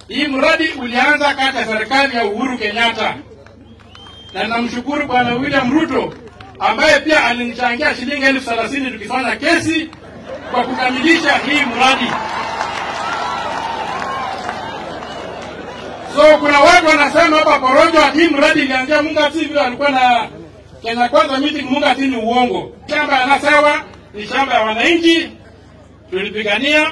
Hii mradi ulianza kati ya serikali ya Uhuru Kenyatta. Na namshukuru Bwana William Ruto ambaye pia alinichangia shilingi 30,000 tukifanya kesi kwa kukamilisha hii mradi. So kuna watu wanasema hapa porojo hii mradi ilianzia Mungati vile alikuwa na Kenya Kwanza meeting Mungati ni uongo. Shamba anasewa ni shamba ya wananchi tulipigania.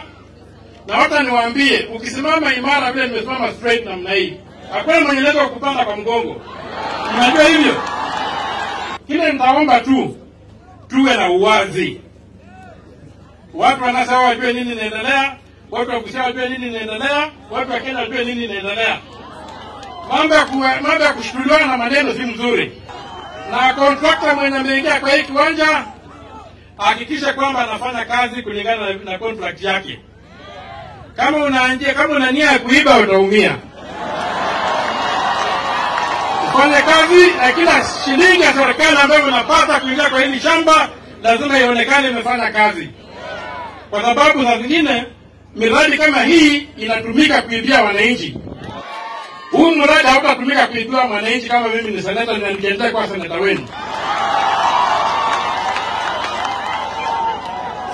Na hata niwaambie ukisimama imara vile nimesimama straight namna hii, hakuna mwenye leo kupanda kwa mgongo. Unajua hivyo? Kile nitaomba tu tuwe na uwazi. Watu wanasema wajue nini inaendelea, watu wa Busia wajue nini inaendelea, watu wa Kenya wajue nini inaendelea. Mambo ya kushtuliwa na maneno si mzuri. Na contractor mwenye ameingia kwa hii kiwanja hakikisha kwamba anafanya kazi kulingana na contract yake. Kama una nia ya kuiba utaumia. Fanya kazi na kila shilingi ya serikali ambayo unapata kuingia kwa hili shamba lazima ionekane imefanya kazi. Kwa sababu za zingine miradi kama hii inatumika kuibia wananchi. Huu mradi hautatumika kuibia wananchi kama mimi ni seneta na nikiendelea kwa seneta wenu.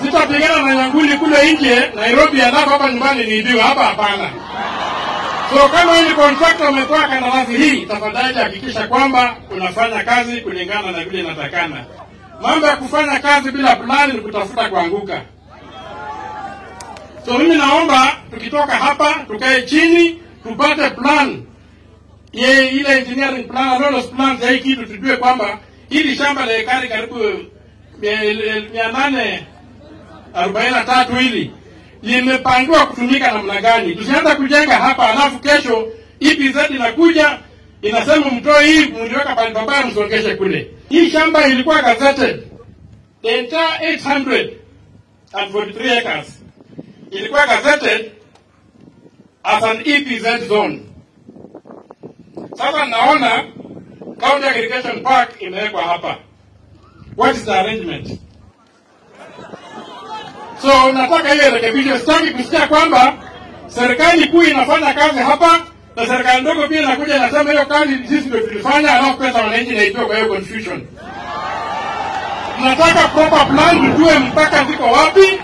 Sitapigana na nyanguli kule nje Nairobi alafu hapa nyumbani niibiwe, hapa hapana. So kama ni contractor umetoa kandarasi hii, tafadhali hakikisha kwamba unafanya kazi kulingana na vile inatakana. Mambo ya kufanya kazi bila plan ni kutafuta kuanguka. So mimi naomba tukitoka hapa tukae chini tupate plan. Ile engineering plan, rollers plan ya hii kitu tujue kwamba hili shamba la ekari karibu 843 hili limepangiwa kutumika namna gani. Tusianza kujenga hapa alafu kesho EPZ inakuja inasema mtoe hii mliweka pale babaya msongeshe kule. Hii shamba ilikuwa gazetted. The entire 843 acres ilikuwa gazetted as an EPZ zone. Sasa naona County Aggregation Park imewekwa hapa. What is the arrangement? So nataka hiyo rekebisho. Sitaki kusikia kwamba serikali kuu inafanya kazi hapa na serikali ndogo pia inakuja inasema hiyo kazi sisi ndio tulifanya alafu pesa wananchi naitoa kwa hiyo confusion. Tunataka proper plan tujue mpaka ziko wapi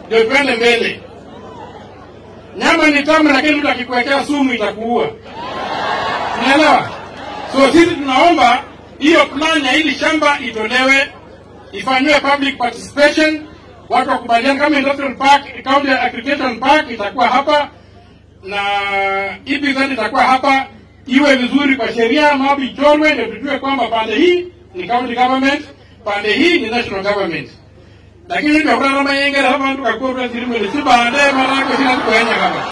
ndio tuende mbele. Nyama ni tamu lakini mtu akikuwekea sumu itakuua. Unaelewa? So sisi tunaomba hiyo plan ya hili shamba itolewe, ifanywe public participation. Watu wakubaliana kama Industrial Park, County Aggregation Park itakuwa hapa na EPZ itakuwa hapa, iwe vizuri kwa sheria, mambo ichorwe ndio tujue kwamba pande hii ni county government, pande hii ni national government. Lakini ndio kuna kama yengera hapa mtu kakua president ni siba ande mara kwa sina kuenya kama